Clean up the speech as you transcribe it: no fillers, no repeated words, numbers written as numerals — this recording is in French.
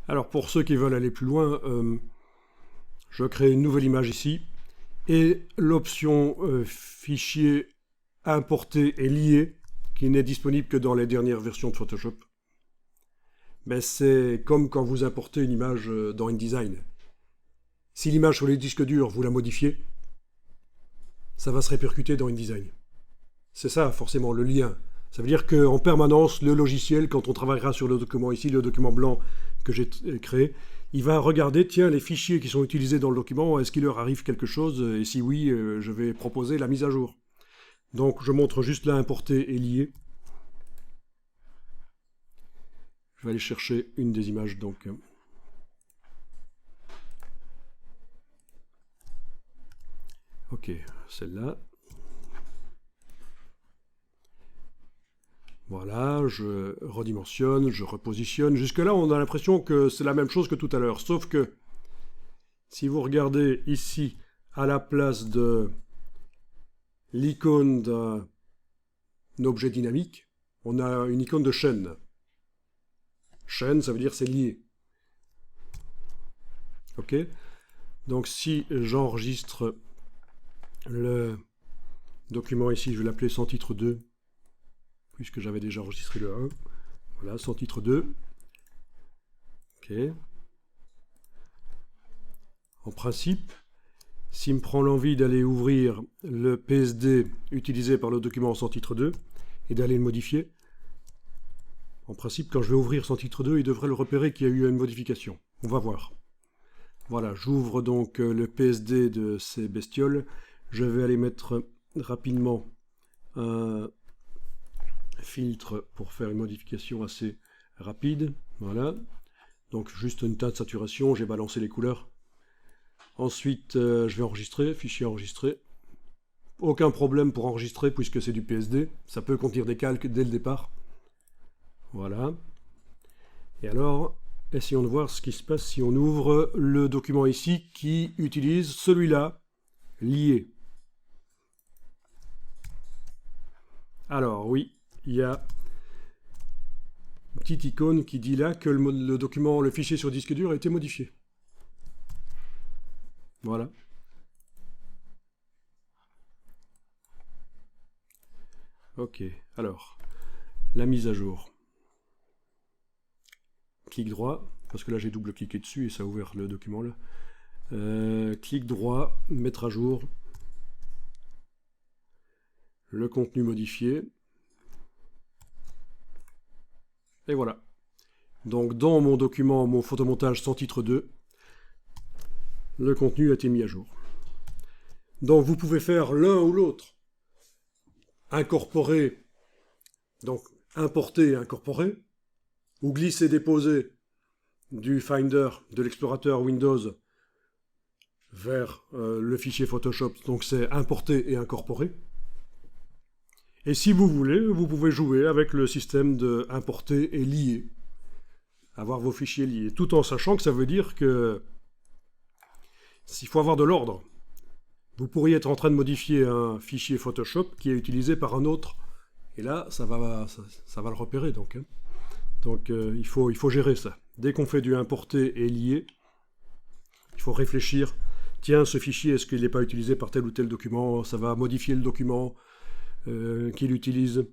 Alors pour ceux qui veulent aller plus loin, je crée une nouvelle image ici et l'option fichier importer et lier qui n'est disponible que dans les dernières versions de Photoshop. Mais c'est comme quand vous importez une image dans InDesign. Si l'image sur les disques durs, vous la modifiez, ça va se répercuter dans InDesign. C'est ça forcément le lien. Ça veut dire qu'en permanence, le logiciel, quand on travaillera sur le document ici, le document blanc que j'ai créé, il va regarder, tiens, les fichiers qui sont utilisés dans le document, est-ce qu'il leur arrive quelque chose? Et si oui, je vais proposer la mise à jour. Donc je montre juste là importer et lier. Je vais aller chercher une des images donc. Ok, celle-là. Voilà, je redimensionne, je repositionne. Jusque-là, on a l'impression que c'est la même chose que tout à l'heure. Sauf que, si vous regardez ici, à la place de l'icône d'un objet dynamique, on a une icône de chaîne. Chaîne, ça veut dire c'est lié. Ok? Donc si j'enregistre le document ici, je vais l'appeler sans titre 2, puisque j'avais déjà enregistré le 1. Voilà, sans titre 2. Ok. En principe, s'il me prend l'envie d'aller ouvrir le PSD utilisé par le document sans titre 2 et d'aller le modifier, en principe, quand je vais ouvrir sans titre 2, il devrait le repérer qu'il y a eu une modification. On va voir. Voilà, j'ouvre donc le PSD de ces bestioles. Je vais aller mettre rapidement un filtre pour faire une modification assez rapide. Voilà. Donc juste une teinte de saturation, j'ai balancé les couleurs. Ensuite, je vais enregistrer, fichier enregistré. Aucun problème pour enregistrer puisque c'est du PSD. Ça peut contenir des calques dès le départ. Voilà. Et alors, essayons de voir ce qui se passe si on ouvre le document ici qui utilise celui-là, lié. Alors oui, il y a une petite icône qui dit là que le document, le fichier sur disque dur a été modifié. Voilà. Ok, alors, la mise à jour. Clic droit, parce que là j'ai double-cliqué dessus et ça a ouvert le document là. Clic droit, mettre à jour. Le contenu modifié. Et voilà. Donc dans mon document, mon photomontage sans titre 2, le contenu a été mis à jour. Donc vous pouvez faire l'un ou l'autre. Incorporer, donc importer et incorporer, ou glisser-déposer du Finder, de l'explorateur Windows, vers le fichier Photoshop. Donc c'est importer et incorporer. Et si vous voulez, vous pouvez jouer avec le système de importer et lier. Avoir vos fichiers liés. Tout en sachant que ça veut dire que s'il faut avoir de l'ordre, vous pourriez être en train de modifier un fichier Photoshop qui est utilisé par un autre. Et là, ça va le repérer. Donc il faut gérer ça. Dès qu'on fait du importer et lier, il faut réfléchir. Tiens, ce fichier, est-ce qu'il n'est pas utilisé par tel ou tel document? Ça va modifier le document qu'il utilise.